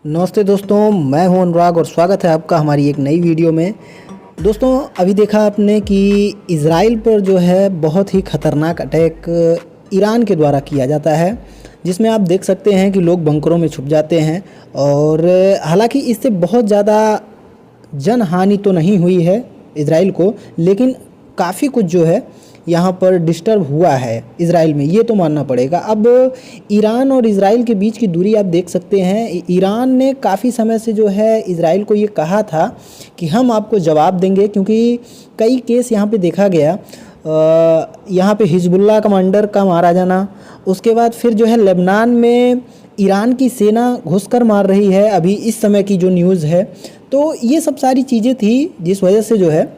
नमस्ते दोस्तों, मैं हूं अनुराग और स्वागत है आपका हमारी एक नई वीडियो में। दोस्तों, अभी देखा आपने कि इज़राइल पर जो है बहुत ही ख़तरनाक अटैक ईरान के द्वारा किया जाता है, जिसमें आप देख सकते हैं कि लोग बंकरों में छुप जाते हैं। और हालांकि इससे बहुत ज़्यादा जन हानि तो नहीं हुई है इज़राइल को, लेकिन काफ़ी कुछ जो है यहाँ पर डिस्टर्ब हुआ है इज़राइल में, ये तो मानना पड़ेगा। अब ईरान और इज़राइल के बीच की दूरी आप देख सकते हैं। ईरान ने काफ़ी समय से जो है इज़राइल को ये कहा था कि हम आपको जवाब देंगे, क्योंकि कई केस यहाँ पे देखा गया। यहाँ पे हिजबुल्लाह कमांडर का मारा जाना, उसके बाद फिर जो है लेबनान में ईरान की सेना घुसकर मार रही है, अभी इस समय की जो न्यूज़ है। तो ये सब सारी चीज़ें थी जिस वजह से जो है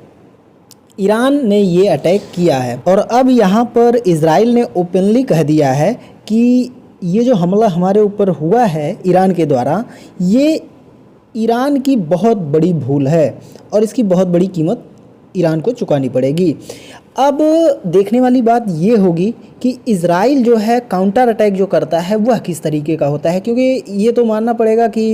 ईरान ने ये अटैक किया है। और अब यहाँ पर इज़राइल ने ओपनली कह दिया है कि ये जो हमला हमारे ऊपर हुआ है ईरान के द्वारा, ये ईरान की बहुत बड़ी भूल है और इसकी बहुत बड़ी कीमत ईरान को चुकानी पड़ेगी। अब देखने वाली बात ये होगी कि इज़राइल जो है काउंटर अटैक जो करता है वह किस तरीके का होता है, क्योंकि ये तो मानना पड़ेगा कि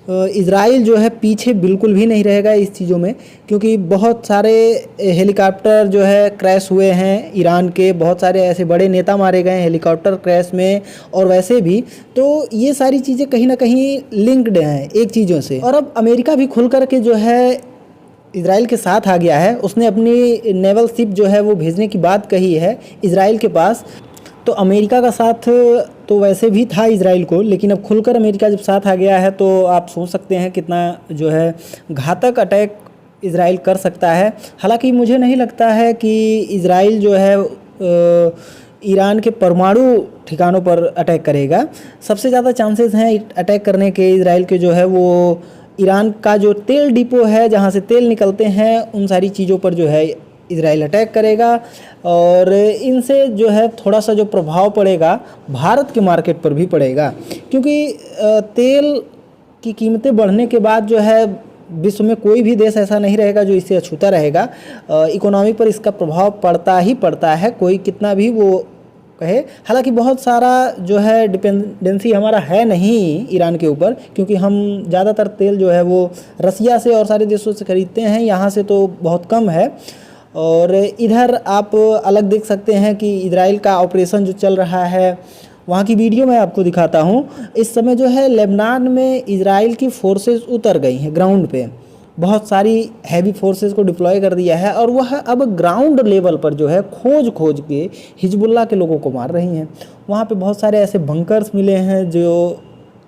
इज़राइल जो है पीछे बिल्कुल भी नहीं रहेगा इस चीज़ों में, क्योंकि बहुत सारे हेलीकॉप्टर जो है क्रैश हुए हैं ईरान के, बहुत सारे ऐसे बड़े नेता मारे गए हैं हेलीकॉप्टर क्रैश में। और वैसे भी तो ये सारी चीज़ें कहीं ना कहीं लिंक्ड हैं एक चीज़ों से। और अब अमेरिका भी खुल कर के जो है इज़राइल के साथ आ गया है, उसने अपनी नेवल शिप जो है वो भेजने की बात कही है इज़राइल के पास। तो अमेरिका का साथ तो वैसे भी था इज़राइल को, लेकिन अब खुलकर अमेरिका जब साथ आ गया है तो आप सोच सकते हैं कितना जो है घातक अटैक इज़राइल कर सकता है। हालांकि मुझे नहीं लगता है कि इज़राइल जो है ईरान के परमाणु ठिकानों पर अटैक करेगा। सबसे ज़्यादा चांसेस हैं अटैक करने के इज़राइल के जो है वो ईरान का जो तेल डिपो है, जहाँ से तेल निकलते हैं, उन सारी चीज़ों पर जो है इज़राइल अटैक करेगा। और इनसे जो है थोड़ा सा जो प्रभाव पड़ेगा भारत के मार्केट पर भी पड़ेगा, क्योंकि तेल की कीमतें बढ़ने के बाद जो है विश्व में कोई भी देश ऐसा नहीं रहेगा जो इससे अछूता रहेगा। इकोनॉमी पर इसका प्रभाव पड़ता ही पड़ता है, कोई कितना भी वो कहे। हालांकि बहुत सारा जो है डिपेंडेंसी हमारा है नहीं ईरान के ऊपर, क्योंकि हम ज़्यादातर तेल जो है वो रसिया से और सारे देशों से ख़रीदते हैं, यहाँ से तो बहुत कम है। और इधर आप अलग देख सकते हैं कि इज़राइल का ऑपरेशन जो चल रहा है, वहाँ की वीडियो मैं आपको दिखाता हूँ। इस समय जो है लेबनान में इज़राइल की फोर्सेस उतर गई हैं ग्राउंड पे, बहुत सारी हैवी फोर्सेस को डिप्लॉय कर दिया है और वह अब ग्राउंड लेवल पर जो है खोज के हिजबुल्लाह के लोगों को मार रही हैं। वहाँ पे बहुत सारे ऐसे बंकर्स मिले हैं, जो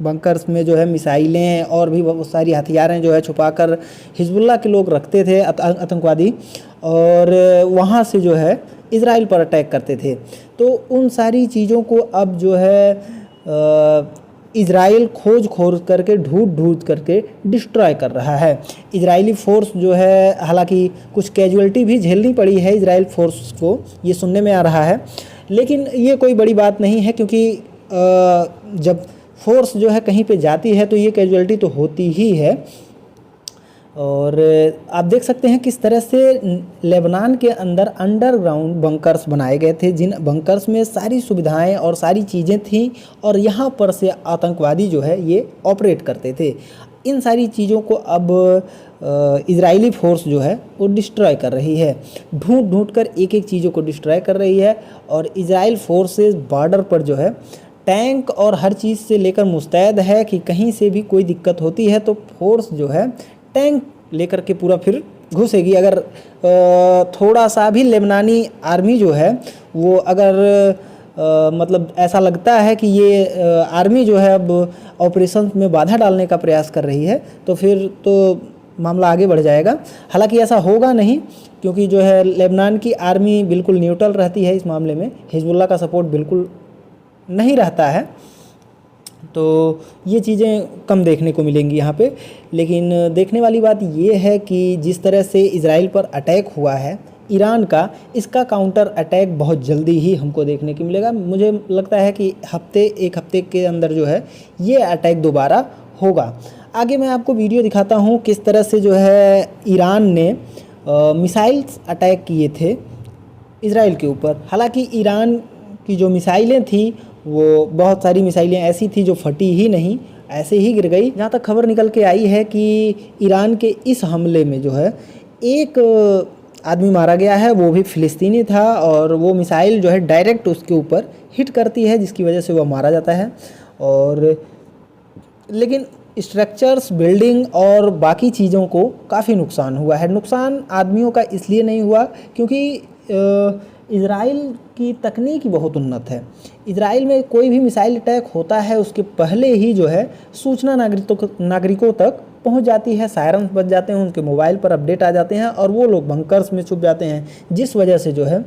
बंकर्स में जो है मिसाइलें और भी बहुत सारी हथियारें जो है छुपाकर हिजबुल्लाह के लोग रखते थे, आतंकवादी, और वहाँ से जो है इज़राइल पर अटैक करते थे। तो उन सारी चीज़ों को अब जो है इज़राइल खोज करके ढूंढ करके डिस्ट्रॉय कर रहा है। इजरायली फ़ोर्स जो है, हालांकि कुछ कैजुअलिटी भी झेलनी पड़ी है इजराइल फोर्स को, ये सुनने में आ रहा है, लेकिन ये कोई बड़ी बात नहीं है, क्योंकि जब फोर्स जो है कहीं पे जाती है तो ये कैजुअलिटी तो होती ही है। और आप देख सकते हैं किस तरह से लेबनान के अंदर अंडरग्राउंड बंकर्स बनाए गए थे, जिन बंकर्स में सारी सुविधाएं और सारी चीज़ें थीं, और यहाँ पर से आतंकवादी जो है ये ऑपरेट करते थे। इन सारी चीज़ों को अब इजरायली फोर्स जो है वो डिस्ट्रॉय कर रही है, ढूंढ कर एक एक चीज़ों को डिस्ट्रॉय कर रही है। और इजराइल फोर्सेस बॉर्डर पर जो है टैंक और हर चीज़ से लेकर मुस्तैद है कि कहीं से भी कोई दिक्कत होती है तो फोर्स जो है टैंक लेकर के पूरा फिर घुसेगी। अगर थोड़ा सा भी लेबनानी आर्मी जो है वो अगर मतलब ऐसा लगता है कि ये आर्मी जो है अब ऑपरेशन में बाधा डालने का प्रयास कर रही है, तो फिर तो मामला आगे बढ़ जाएगा। हालांकि ऐसा होगा नहीं, क्योंकि जो है लेबनान की आर्मी बिल्कुल न्यूट्रल रहती है इस मामले में, हिजबुल्लाह का सपोर्ट बिल्कुल नहीं रहता है। तो ये चीज़ें कम देखने को मिलेंगी यहाँ पे। लेकिन देखने वाली बात ये है कि जिस तरह से इज़राइल पर अटैक हुआ है ईरान का, इसका काउंटर अटैक बहुत जल्दी ही हमको देखने को मिलेगा। मुझे लगता है कि एक हफ्ते के अंदर जो है ये अटैक दोबारा होगा। आगे मैं आपको वीडियो दिखाता हूँ किस तरह से जो है ईरान ने मिसाइल्स अटैक किए थे इज़राइल के ऊपर। हालांकि ईरान की जो मिसाइलें थी वो बहुत सारी मिसाइलें ऐसी थी जो फटी ही नहीं, ऐसे ही गिर गई। जहाँ तक खबर निकल के आई है कि ईरान के इस हमले में जो है एक आदमी मारा गया है, वो भी फ़िलिस्तीनी था, और वो मिसाइल जो है डायरेक्ट उसके ऊपर हिट करती है जिसकी वजह से वह मारा जाता है। और लेकिन स्ट्रक्चर्स, बिल्डिंग और बाकी चीज़ों को काफ़ी नुकसान हुआ है। नुकसान आदमियों का इसलिए नहीं हुआ क्योंकि इज़राइल की तकनीक बहुत उन्नत है। इज़राइल में कोई भी मिसाइल अटैक होता है उसके पहले ही जो है सूचना नागरिकों तक पहुंच जाती है, सायरन बज जाते हैं, उनके मोबाइल पर अपडेट आ जाते हैं और वो लोग बंकर्स में छुप जाते हैं, जिस वजह से जो है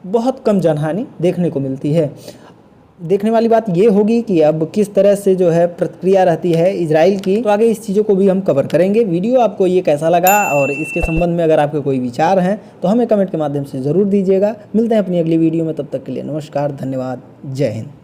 बहुत कम जनहानि देखने को मिलती है। देखने वाली बात ये होगी कि अब किस तरह से जो है प्रतिक्रिया रहती है इजराइल की, तो आगे इस चीज़ों को भी हम कवर करेंगे। वीडियो आपको ये कैसा लगा और इसके संबंध में अगर आपके कोई विचार हैं तो हमें कमेंट के माध्यम से ज़रूर दीजिएगा। मिलते हैं अपनी अगली वीडियो में, तब तक के लिए नमस्कार, धन्यवाद, जय हिंद।